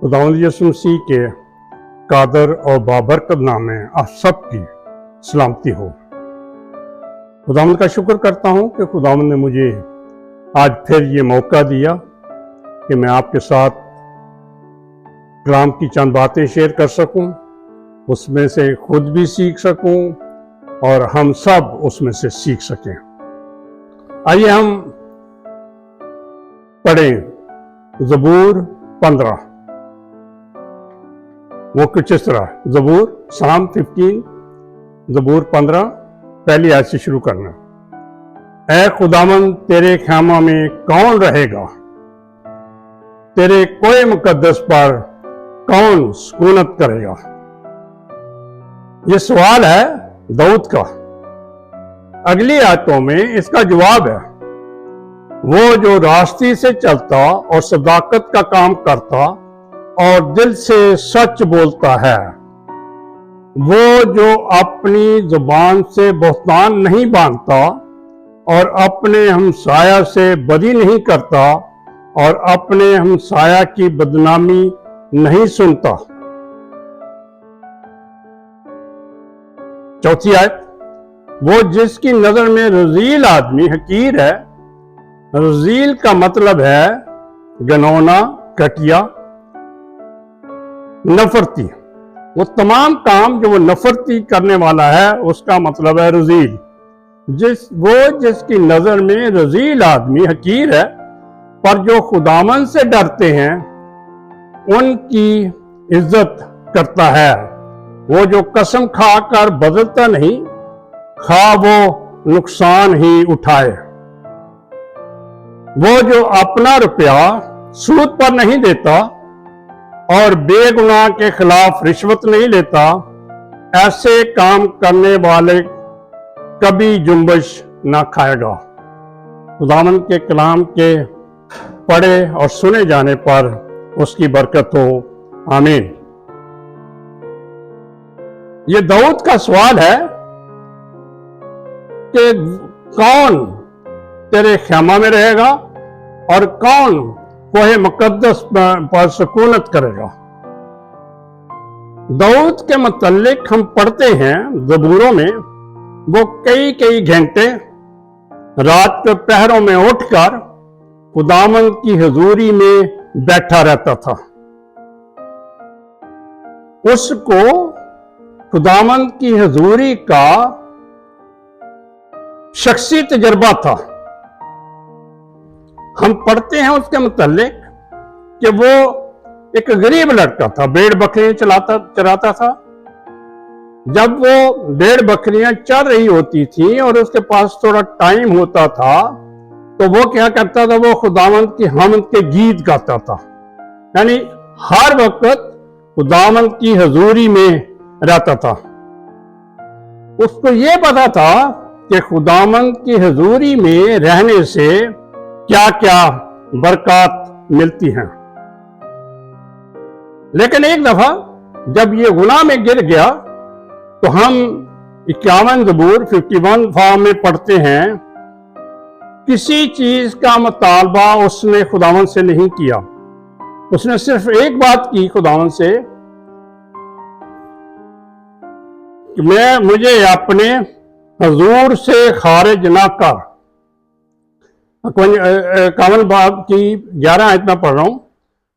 खुदावंद यीशु मसीह के कादर और बाबरकत नाम में आप सबकी सलामती हो। खुदावंद का शुक्र करता हूँ कि खुदावंद ने मुझे आज फिर ये मौका दिया कि मैं आपके साथ कलाम की चंद बातें शेयर कर सकूं, उसमें से खुद भी सीख सकूं और हम सब उसमें से सीख सकें। आइए हम पढ़ें ज़बूर 15। वो कुछ इस तरह, ज़बूर साम 15 ज़बूर 15 पहली आयत से शुरू करना। ऐ खुदावन तेरे ख़ैमा में कौन रहेगा, तेरे कोए मुकद्दस पर कौन सुकूनत करेगा। ये सवाल है दाऊद का। अगली आयतों में इसका जवाब है। वो जो रास्ते से चलता और सदाकत का काम करता और दिल से सच बोलता है, वो जो अपनी जुबान से बहतान नहीं बांधता और अपने हमसाया से बदी नहीं करता और अपने हमसाया की बदनामी नहीं सुनता। चौथी आयत, वो जिसकी नजर में रजील आदमी हकीर है। रजील का मतलब है गनौना, घटिया, नफरती। वो तमाम काम जो वो नफरती करने वाला है उसका मतलब है रजील। जिसकी नजर में रजील आदमी हकीर है, पर जो खुदावन से डरते हैं उनकी इज्जत करता है। वो जो कसम खाकर बदलता नहीं, खा वो नुकसान ही उठाए। वो जो अपना रुपया सूद पर नहीं देता और बेगुनाह के खिलाफ रिश्वत नहीं लेता, ऐसे काम करने वाले कभी जुम्बश ना खाएगा। खुदावंद के कलाम के पढ़े और सुने जाने पर उसकी बरकत हो, आमीन। ये दाऊद का सवाल है कि कौन तेरे ख़ैमा में रहेगा और कौन कोहे मुकद्दस पर सुकूनत करेगा। दाऊद के मुतल्लिक हम पढ़ते हैं ज़बूरों में, वो कई कई घंटे रात के पहरों में उठकर खुदावंद की हुजूरी में बैठा रहता था। उसको खुदावंद की हुजूरी का शख्सी तजर्बा था। हम पढ़ते हैं उसके मुतल्लिक कि वो एक गरीब लड़का था, भेड़ बकरियां चराता था। जब वो भेड़ बकरियां चर रही होती थी और उसके पास थोड़ा टाइम होता था तो वो क्या करता था, वो खुदावंद की हमद के गीत गाता था। यानी हर वक्त खुदावंद की हुजूरी में रहता था। उसको ये पता था कि खुदावंद की हुजूरी में रहने से क्या क्या बरकत मिलती हैं। लेकिन एक दफा जब ये गुनाह में गिर गया तो हम 51 ज़बूर 51 फार्म में पढ़ते हैं, किसी चीज का मुतालबा उसने खुदावंद से नहीं किया। उसने सिर्फ एक बात की खुदावंद से कि मुझे अपने हुजूर से खारिज ना कर। 51 बाब की 11 आयत में पढ़ रहा हूं,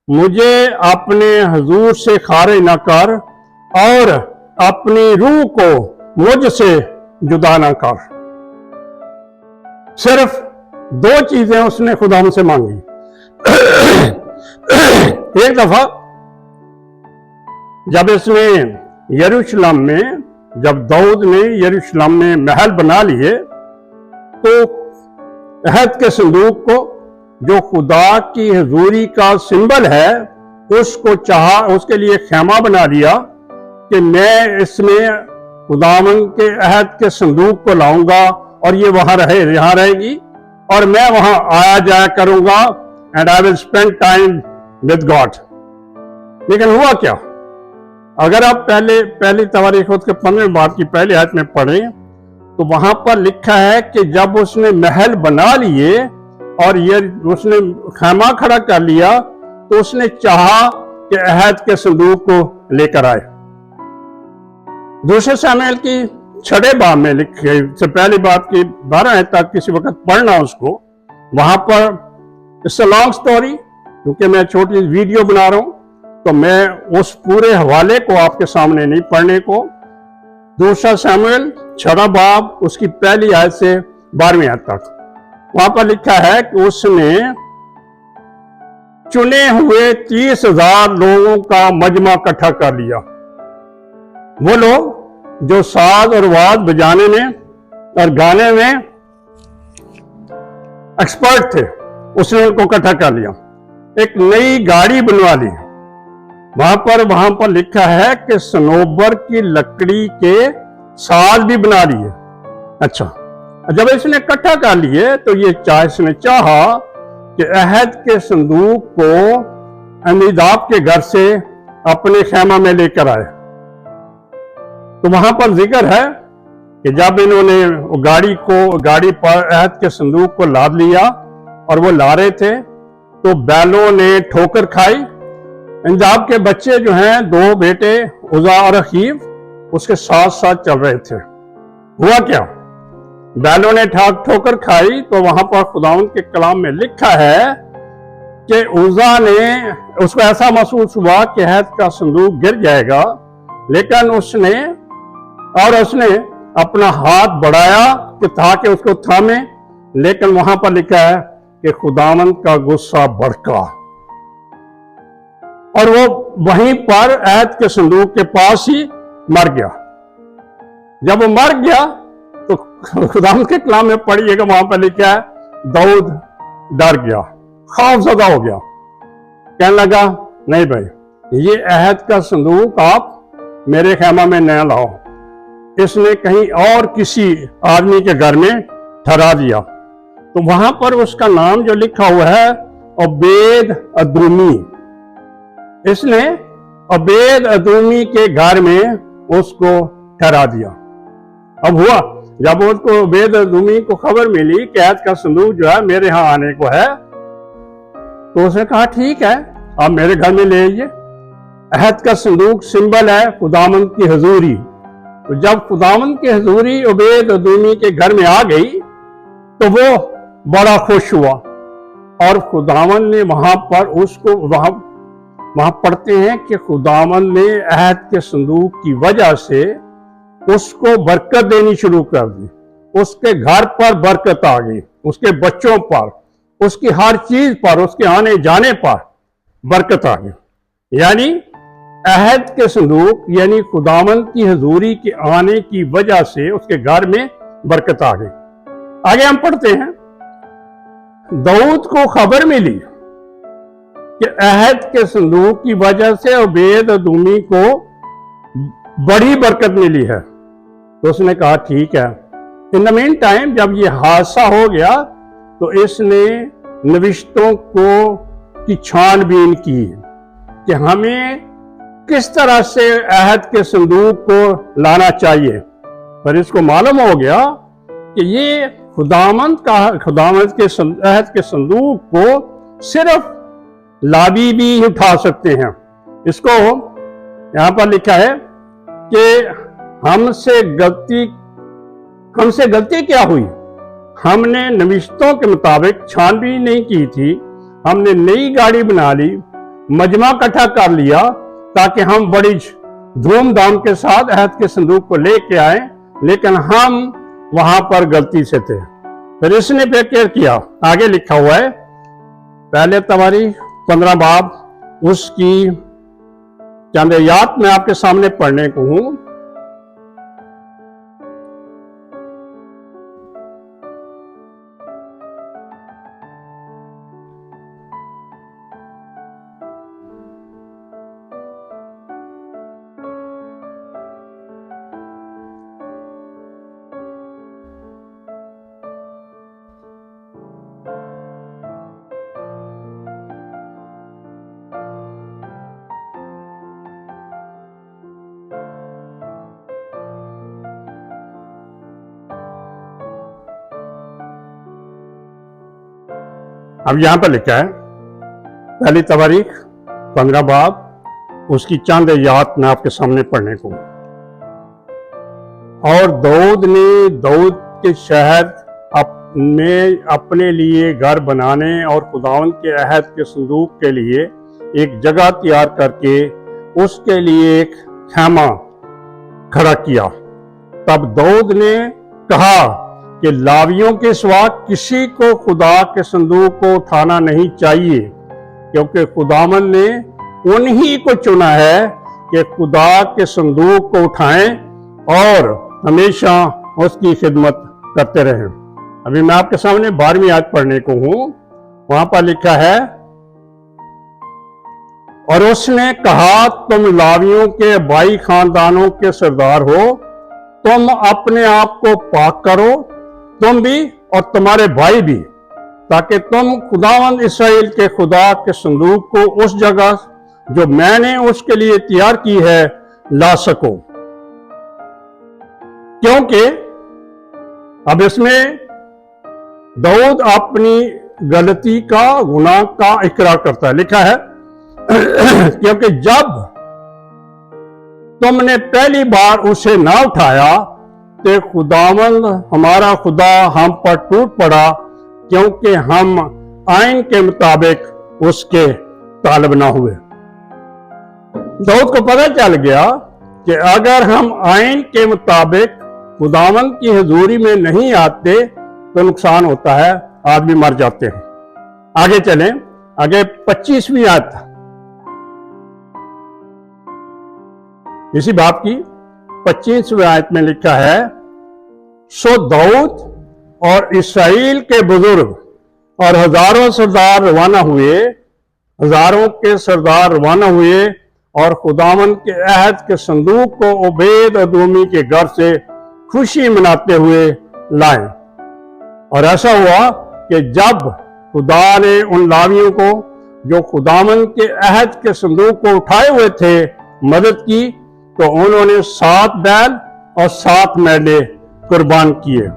मुझे अपने हुजूर से खारिज ना कर और अपनी रूह को मुझसे जुदा ना कर। सिर्फ दो चीजें उसने खुदावंद से मांगी। एक दफा जब इसने यरूशलेम में, जब दाऊद ने यरूशलेम में महल बना लिए तो अहद के संदूक को, जो खुदा की हुजूरी का सिंबल है, उसको चाहा, उसके लिए खैमा बना लिया कि मैं इसमें खुदावंद के अहद के संदूक को लाऊंगा और ये वहां यहाँ रहेगी और मैं वहां आया जाया करूंगा and I will spend time with God. लेकिन हुआ क्या? अगर आप पहली तवारीख के 15 बाब की पहली आयत में पढ़ें तो वहां पर लिखा है कि जब उसने महल बना लिए और ये उसने खैमा खड़ा कर लिया तो उसने चाहा कि अहद के संदूक को लेकर आए। दूसरे शमूएल की 6 बाब में लिखे से पहली बात की 12 आयत तक किसी वक्त पढ़ना उसको, वहां पर इट्स अ लॉन्ग स्टोरी, क्योंकि मैं छोटी वीडियो बना रहा हूं तो मैं उस पूरे हवाले को आपके सामने नहीं पढ़ने को। दूसरा शमूएल 6 बाब उसकी पहली आयत से 12वीं आयत तक, वहां पर लिखा है कि उसने चुने हुए 30,000 लोगों का मजमा इकट्ठा कर लिया। वो लोग जो साज और वाद बजाने में और गाने में एक्सपर्ट थे, उसने उनको इकट्ठा कर लिया। एक नई गाड़ी बनवा ली। वहां पर लिखा है कि सनोबर की लकड़ी के साज भी बना लिए। अच्छा, जब इसने इकट्ठा कर लिए तो इसने चाहा कि अहद के संदूक को अमीदाब के घर से अपने खेमा में लेकर आए। तो वहां पर जिक्र है कि जब इन्होंने गाड़ी पर अहद के संदूक को लाद लिया और वो ला रहे थे तो बैलों ने ठोकर खाई। अमीदाब के बच्चे जो हैं, 2 बेटे उज़ा और अखीब, उसके साथ साथ चल रहे थे। हुआ क्या, बैलों ने ठोकर खाई तो वहां पर खुदावंद के कलाम में लिखा है कि उज़ा ने, उसको ऐसा महसूस हुआ कि अहद का संदूक गिर जाएगा, लेकिन उसने अपना हाथ बढ़ाया कि ताकि उसको थामे, लेकिन वहां पर लिखा है कि खुदावंद का गुस्सा भड़का और वो वहीं पर अहद के संदूक के पास ही मर गया। जब वो मर गया तो खुदावंद के कलाम में पढ़िएगा, वहां पर लिखा है दाऊद डर गया, खौफजदा हो गया, कहने लगा नहीं भाई, ये अहद का संदूक आप मेरे खेमा में न लाओ। इसने कहीं और किसी आदमी के घर में ठहरा दिया। तो वहां पर उसका नाम जो लिखा हुआ है ओबेद अदूमी, इसने ओबेद अदूमी के घर में उसको ठहरा दिया। अब हुआ जब उसको ओबेद अदूमी को खबर मिली कि अहद का संदूक जो है मेरे यहां आने को है, तो उसने कहा ठीक है, आप मेरे घर में ले आइए। अहद का संदूक सिंबल है खुदावंद की हजूरी। तो जब खुदावंद की हजूरी ओबेद अदूमी के घर में आ गई तो वो बड़ा खुश हुआ और खुदावंद ने वहां पर उसको वहां पढ़ते हैं कि खुदावंद ने अहद के संदूक की वजह से उसको बरकत देनी शुरू कर दी। उसके घर पर बरकत आ गई, उसके बच्चों पर, उसकी हर चीज पर, उसके आने जाने पर बरकत आ गई। यानी अहद के संदूक यानी खुदावंद की हजूरी के आने की वजह से उसके घर में बरकत आ गई। आगे हम पढ़ते हैं, दाऊद को खबर मिली कि अहद के संदूक की वजह से ओबेद अदूमी को बड़ी बरकत मिली है। तो उसने कहा ठीक है। इन द मीन टाइम जब ये हादसा हो गया तो इसने नविश्तों की छानबीन की कि हमें किस तरह से अहद के संदूक को लाना चाहिए। पर इसको मालूम हो गया कि ये खुदावंद के अहद के संदूक को सिर्फ लाबी भी उठा सकते हैं। इसको यहां पर लिखा है कि हमसे गलती क्या हुई, हमने नविश्तों के मुताबिक छानबीन नहीं की थी, हमने नई गाड़ी बना ली, मजमा इकट्ठा कर लिया ताकि हम बड़ी धूमधाम के साथ अहद के संदूक को लेके आए, लेकिन हम वहां पर गलती से थे। फिर इसने फिर क्या किया, आगे लिखा हुआ है पहले तवारीख 15 बाब उसकी चंद आयत में आपके सामने पढ़ने को हूं। अब यहां पर लिखा है पहली तवारीख 15 बाब उसकी चंद याद मैं आपके सामने पढ़ने को। और दाऊद ने दाऊद के शहर में अपने लिए घर बनाने और खुदावंद के अहद के संदूक के लिए एक जगह तैयार करके उसके लिए एक खैमा खड़ा किया। तब दाऊद ने कहा कि लावियों के सिवा किसी को खुदा के संदूक को उठाना नहीं चाहिए, क्योंकि खुदावंद ने उन्हीं को चुना है कि खुदा के संदूक को उठाएं और हमेशा उसकी खिदमत करते रहें। अभी मैं आपके सामने 12वीं आयत पढ़ने को हूं। वहां पर लिखा है, और उसने कहा, तुम लावियों के भाई खानदानों के सरदार हो, तुम अपने आप को पाक करो, तुम भी और तुम्हारे भाई भी, ताकि तुम खुदावंद इस्राएल के खुदा के संदूक को उस जगह जो मैंने उसके लिए तैयार की है ला सको। क्योंकि अब इसमें दाऊद अपनी गलती का, गुनाह का इकरार करता है। लिखा है, क्योंकि जब तुमने पहली बार उसे ना उठाया तो खुदावंद हमारा खुदा हम पर टूट पड़ा, क्योंकि हम आइन के मुताबिक उसके तालब ना हुए। दाऊद को पता चल गया कि अगर हम आइन के मुताबिक खुदावंद की हुजूरी में नहीं आते तो नुकसान होता है, आदमी मर जाते हैं। आगे चलें, आगे 25वीं आयत इसी बात की 25वीं आयत में लिखा है, सो दाऊद और इस्राएल के बुजुर्ग और हजारों सरदार रवाना हुए, हजारों के सरदार रवाना हुए और खुदावंद के अहद के संदूक को ओबेद अदोमी के घर से खुशी मनाते हुए लाए। और ऐसा हुआ कि जब खुदा ने उन लावियों को जो खुदावंद के अहद के संदूक को उठाए हुए थे मदद की, तो उन्होंने 7 बैल और 7 मेंढे कुर्बान किए।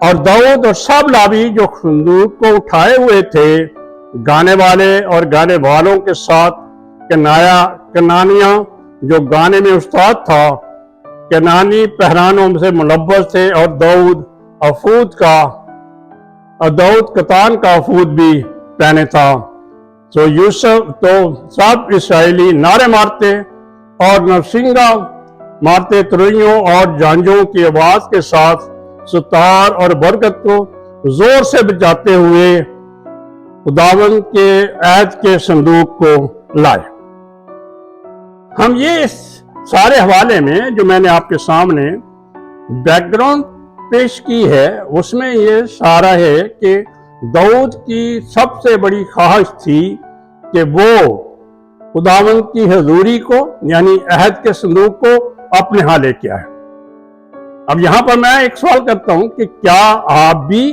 और दाऊद और सब लावी जो संदूक को उठाए हुए थे, गाने वाले और गाने वालों के साथ कनानिया जो गाने में उस्ताद था, कनानी पहरानों से मुलव्वस थे, और दाऊद कतान का अफूद भी पहने था। तो यूसुफ तो सब इसराइली नारे मारते और नरसिंगा मारते, तुरैयों और झांझों की आवाज के साथ सुतार और बरकत को जोर से बजाते हुए खुदावंद के अहद के संदूक को लाए। हम ये सारे हवाले में जो मैंने आपके सामने बैकग्राउंड पेश की है, उसमें ये सारा है कि दाऊद की सबसे बड़ी ख्वाहिश थी कि वो खुदावंद की हुजूरी को यानी अहद के संदूक को अपने यहाँ लेके आए। अब यहां पर मैं एक सवाल करता हूं कि क्या आप भी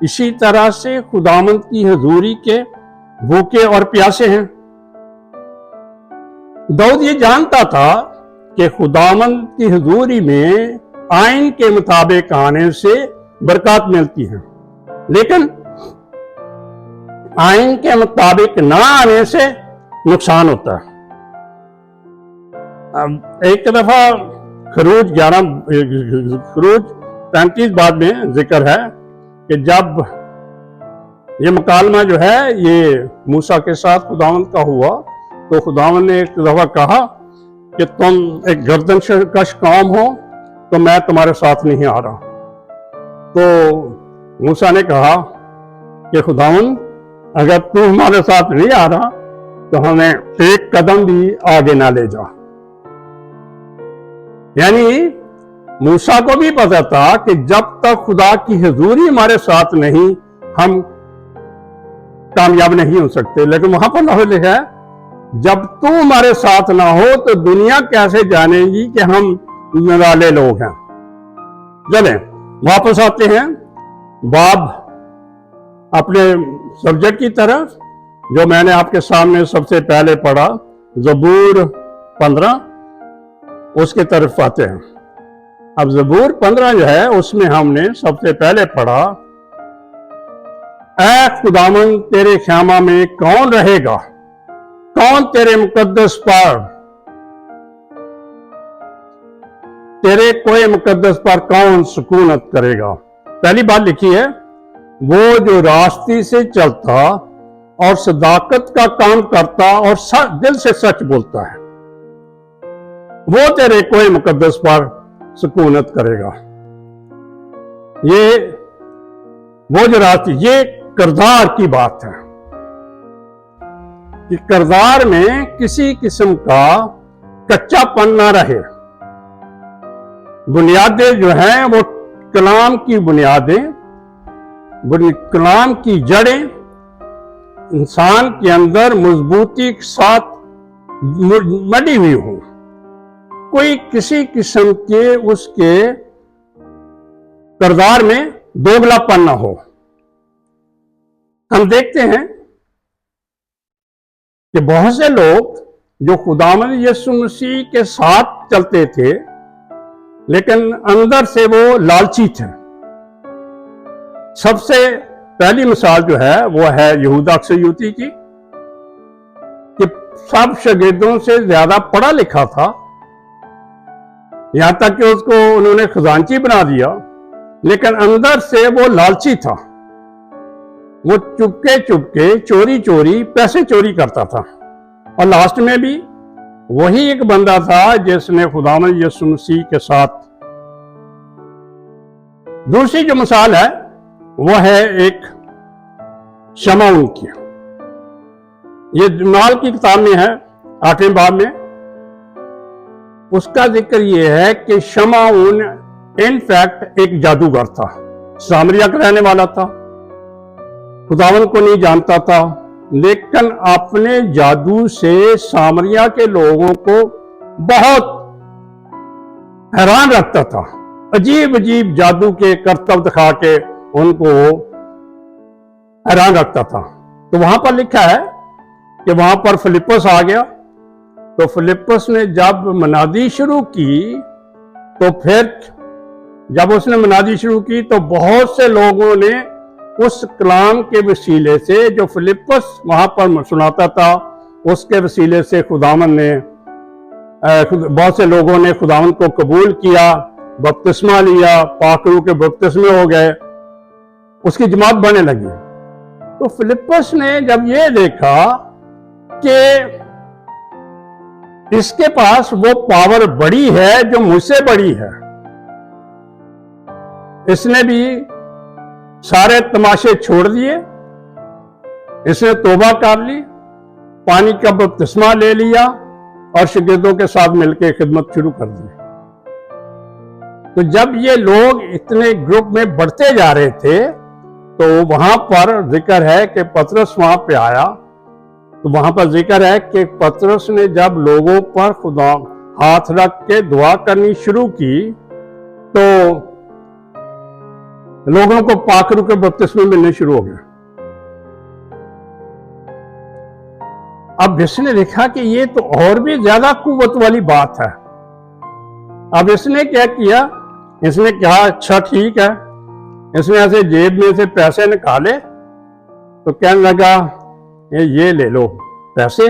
इसी तरह से खुदावंद की हुजूरी के भूखे और प्यासे हैं? दाऊद ये जानता था कि खुदावंद की हुजूरी में आइन के मुताबिक आने से बरकत मिलती है, लेकिन आइन के मुताबिक ना आने से नुकसान होता है। एक दफा खरूज 35 बाद में जिक्र है कि जब ये मुकालमा जो है ये मूसा के साथ खुदावंद का हुआ, तो खुदावंद ने एक दफा कहा कि तुम एक गर्दन कश कौम हो, तो मैं तुम्हारे साथ नहीं आ रहा। तो मूसा ने कहा कि खुदावंद, अगर तू हमारे साथ नहीं आ रहा तो हमें एक कदम भी आगे ना ले जा। यानी मूसा को भी पता था कि जब तक खुदा की हुजूरी हमारे साथ नहीं, हम कामयाब नहीं हो सकते। लेकिन वहां पर लिखा है, जब तू हमारे साथ ना हो तो दुनिया कैसे जानेगी कि हम निराले लोग हैं। चले वापस आते हैं बाब अपने सब्जेक्ट की तरफ, जो मैंने आपके सामने सबसे पहले पढ़ा, ज़बूर 15, उसके तरफ आते हैं। अब ज़बूर 15 जो है उसमें हमने सबसे पहले पढ़ा, ऐ खुदावंद तेरे ख्यामा में कौन रहेगा, कौन तेरे मुकद्दस पर, तेरे कोई मुकद्दस पर कौन सुकूनत करेगा। पहली बात लिखी है, वो जो रास्ते से चलता और सदाकत का काम करता और दिल से सच बोलता है, वो तेरे कोई मुकद्दस पर सुकूनत करेगा। ये वो जो रास्ते, ये किरदार की बात है कि किरदार में किसी किस्म का कच्चापन ना रहे। बुनियादें जो हैं वो कलाम की बुनियादें, कलाम की जड़ें इंसान के अंदर मजबूती के साथ मड़ी हुई हो, कोई किसी किस्म के उसके किरदार में दोगलापन ना हो। हम देखते हैं कि बहुत से लोग जो खुदावंद यीशु मसीह के साथ चलते थे लेकिन अंदर से वो लालची थे। सबसे पहली मिसाल जो है वो है यहूदा अक्सयूती की, कि सब शागिर्दों से ज्यादा पढ़ा लिखा था, यहां तक कि उसको उन्होंने खजांची बना दिया, लेकिन अंदर से वो लालची था। वो चुपके चुपके चोरी चोरी पैसे चोरी करता था। और लास्ट में भी वही एक बंदा था जिसने खुदावंद यीशु मसीह के साथ। दूसरी जो मिसाल है वो है एक शमौन की। ये माल की किताब में है 8वें बाब में। उसका जिक्र ये है कि शमौन इनफैक्ट एक जादूगर था, सामरिया का रहने वाला था, खुदावंद को नहीं जानता था, लेकिन अपने जादू से सामरिया के लोगों को बहुत हैरान रखता था। अजीब अजीब जादू के करतब दिखा के उनको हैरान रखता था। तो वहां पर लिखा है कि वहां पर फिलिप्पस आ गया। तो फिलिप्पस ने जब मनादी शुरू की, तो फिर जब उसने मनादी शुरू की तो बहुत से लोगों ने उस कलाम के वसीले से, जो फिलिप्पस वहां पर सुनाता था, उसके वसीले से खुदावंद ने, बहुत से लोगों ने खुदावंद को कबूल किया, बपतिस्मा लिया, पाकरू के बपतिस्मे हो गए, उसकी जमात बढ़ने लगी। तो फिलिप्पस ने जब ये देखा कि इसके पास वो पावर बड़ी है जो मुझसे बड़ी है, इसने भी सारे तमाशे छोड़ दिए, इसने तौबा कर ली, पानी का बपतिस्मा ले लिया और शागिर्दों के साथ मिलकर खिदमत शुरू कर दी। तो जब ये लोग इतने ग्रुप में बढ़ते जा रहे थे तो वहां पर जिक्र है कि पतरस वहां पे आया। तो वहां पर जिक्र है कि पतरस ने जब लोगों पर खुदा हाथ रख के दुआ करनी शुरू की तो लोगों को पाकरू के बपतिस्मे मिलने शुरू हो गए। अब इसने देखा कि ये तो और भी ज्यादा कुव्वत वाली बात है। अब इसने क्या किया, इसने कहा अच्छा ठीक है। इसने ऐसे जेब में से पैसे निकाले तो कहने लगा ये ले लो पैसे,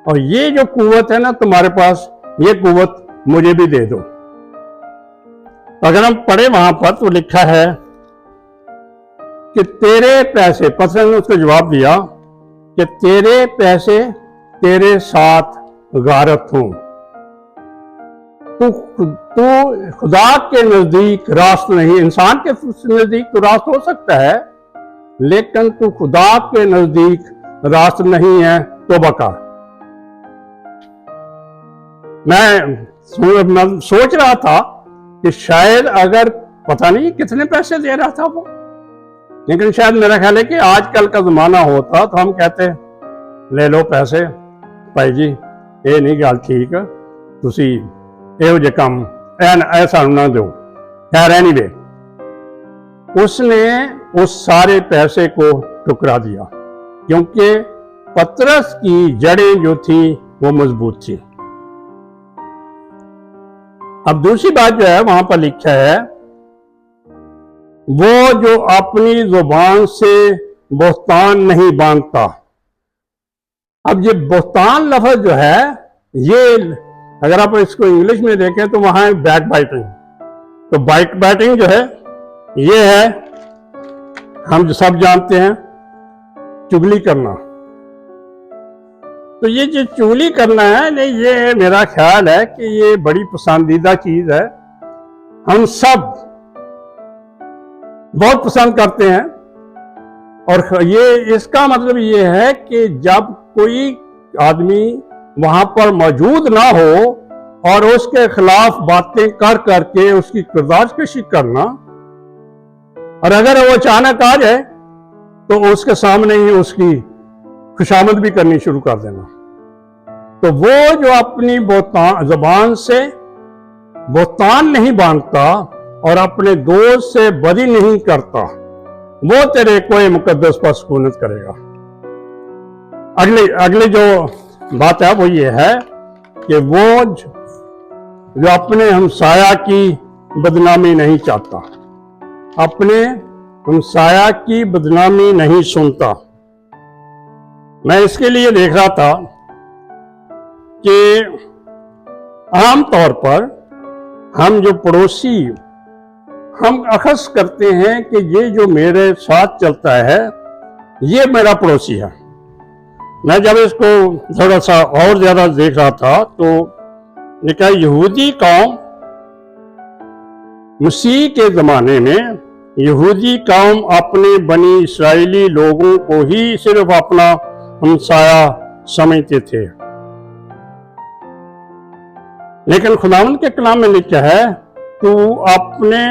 और ये जो कुव्वत है ना तुम्हारे पास, ये कुव्वत मुझे भी दे दो। अगर हम पढ़े वहां पर तो लिखा है कि तेरे पैसे, पतरस ने उसको जवाब दिया कि तेरे पैसे तेरे साथ गारत हूं। तू खुदा के नजदीक रास्त नहीं, इंसान के नजदीक तो रास्त हो सकता है, लेकिन तू खुदा के नजदीक रास्त नहीं है, तौबा कर। मैं सोच रहा था कि शायद अगर, पता नहीं कितने पैसे दे रहा था वो, लेकिन शायद मेरा ख्याल है कि आजकल का जमाना होता तो हम कहते ले लो पैसे भाई जी, ये नहीं गल ठीक, तुसी एहो जे काम ऐसा ना दो। खैर एनीवे, उसने उस सारे पैसे को ठुकरा दिया क्योंकि पतरस की जड़ें जो थी वो मजबूत थी। अब दूसरी बात जो है वहां पर लिखा है, वो जो अपनी जुबान से बोहतान नहीं बांधता। अब ये बोहतान लफ्ज जो है, ये अगर आप इसको इंग्लिश में देखें तो वहां है बैक बाइटिंग। तो बैक बाइटिंग जो है ये है, हम जो सब जानते हैं, चुगली करना। तो ये जो चुगली करना है नहीं, ये मेरा ख्याल है कि ये बड़ी पसंदीदा चीज है, हम सब बहुत पसंद करते हैं। और ये इसका मतलब ये है कि जब कोई आदमी वहां पर मौजूद ना हो और उसके खिलाफ बातें कर करके उसकी किरदारकशी करना, और अगर वो अचानक आ जाए तो उसके सामने ही उसकी खुशामद भी करनी शुरू कर देना। तो वो जो अपनी जबान से बोहतान नहीं बांधता और अपने दोस्त से बदी नहीं करता, वो तेरे कोई मुकद्दस पर सुकूनत करेगा। अगली जो बात है वो ये है कि वो जो अपने हमसाया की बदनामी नहीं चाहता, अपने हमसाया की बदनामी नहीं सुनता। मैं इसके लिए देख रहा था कि आम तौर पर हम जो पड़ोसी हम अखस करते हैं कि ये जो मेरे साथ चलता है ये मेरा पड़ोसी है। मैं जब इसको थोड़ा सा और ज्यादा देख रहा था तो ये क्या, यहूदी कौम मसीह के जमाने में यहूदी कौम अपने बनी इस्राएली लोगों को ही सिर्फ अपना हमसाया समझते थे, लेकिन खुदावंद के कलाम में लिखा है, तू अपने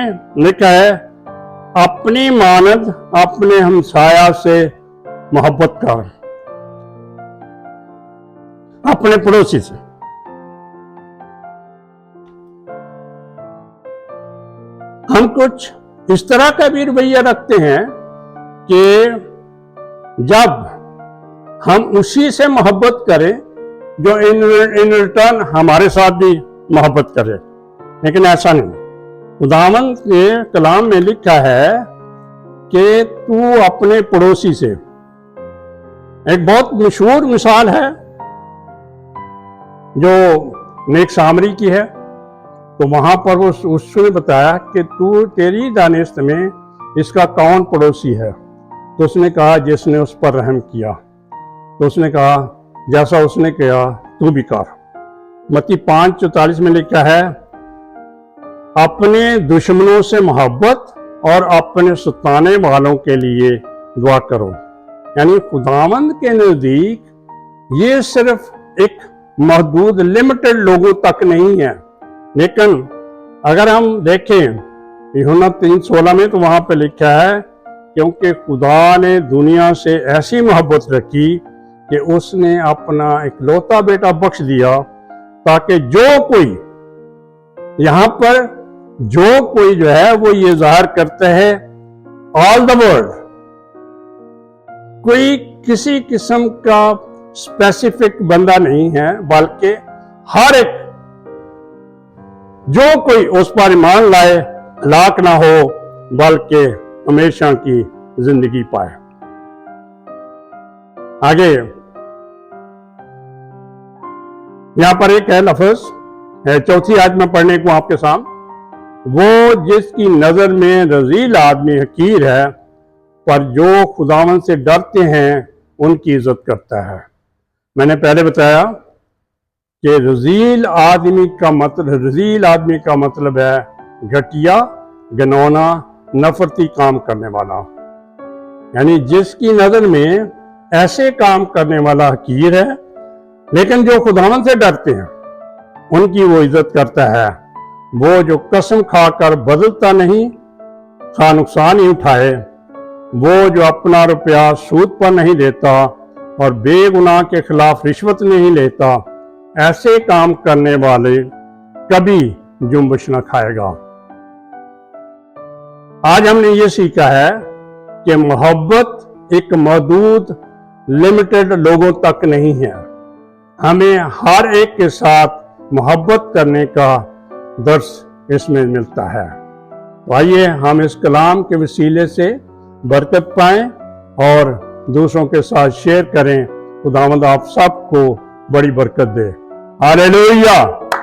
लिखा है अपनी मानद अपने हमसाया से मोहब्बत कर, अपने पड़ोसी से। हम कुछ इस तरह का भी रवैया रखते हैं कि जब हम उसी से मोहब्बत करें जो इन रिटर्न हमारे साथ भी मोहब्बत करे, लेकिन ऐसा नहीं। खुदावंद के कलाम में लिखा है कि तू अपने पड़ोसी से, एक बहुत मशहूर मिसाल है जो नेक सामरी की है। तो वहां पर वो उसने बताया कि तू तेरी दानिश में इसका कौन पड़ोसी है, तो उसने कहा जिसने उस पर रहम किया। तो उसने कहा जैसा उसने किया तू भी कर। मत्ती 5:44 में लिखा है, अपने दुश्मनों से मोहब्बत और अपने सताने वालों के लिए दुआ करो। यानी खुदावंद के नजदीक ये सिर्फ एक महदूद लिमिटेड लोगों तक नहीं है, लेकिन अगर हम देखें यूहन्ना 3:16 में तो वहां पे लिखा है, क्योंकि खुदा ने दुनिया से ऐसी मोहब्बत रखी कि उसने अपना इकलौता बेटा बख्श दिया, ताकि जो कोई यहां पर जो कोई जो है वो ये जाहिर करता है ऑल द वर्ल्ड, कोई किसी किस्म का स्पेसिफिक बंदा नहीं है, बल्कि हर एक जो कोई उस पर ईमान लाए हलाक ना हो बल्कि हमेशा की जिंदगी पाए। आगे यहां पर एक है लफ्ज है, चौथी आयत में पढ़ने को आपके सामने, वो जिसकी नजर में रजील आदमी हकीर है, पर जो खुदावंद से डरते हैं उनकी इज्जत करता है। मैंने पहले बताया कि रजील आदमी का मतलब है घटिया, घिनौना, नफरती काम करने वाला। यानी जिसकी नजर में ऐसे काम करने वाला हकीर है, लेकिन जो खुदावंद से डरते हैं उनकी वो इज्जत करता है। वो जो कसम खाकर बदलता नहीं, खा नुकसान ही उठाए, वो जो अपना रुपया सूद पर नहीं देता और बेगुनाह के खिलाफ रिश्वत नहीं लेता, ऐसे काम करने वाले कभी जुम्बश न खाएगा। आज हमने ये सीखा है कि मोहब्बत एक महदूद लिमिटेड लोगों तक नहीं है, हमें हर एक के साथ मोहब्बत करने का दर्स इसमें मिलता है। तो आइए हम इस कलाम के वसीले से बरकत पाएं और दूसरों के साथ शेयर करें खुदावंद आप सबको बड़ी बरकत दे। हालेलुया।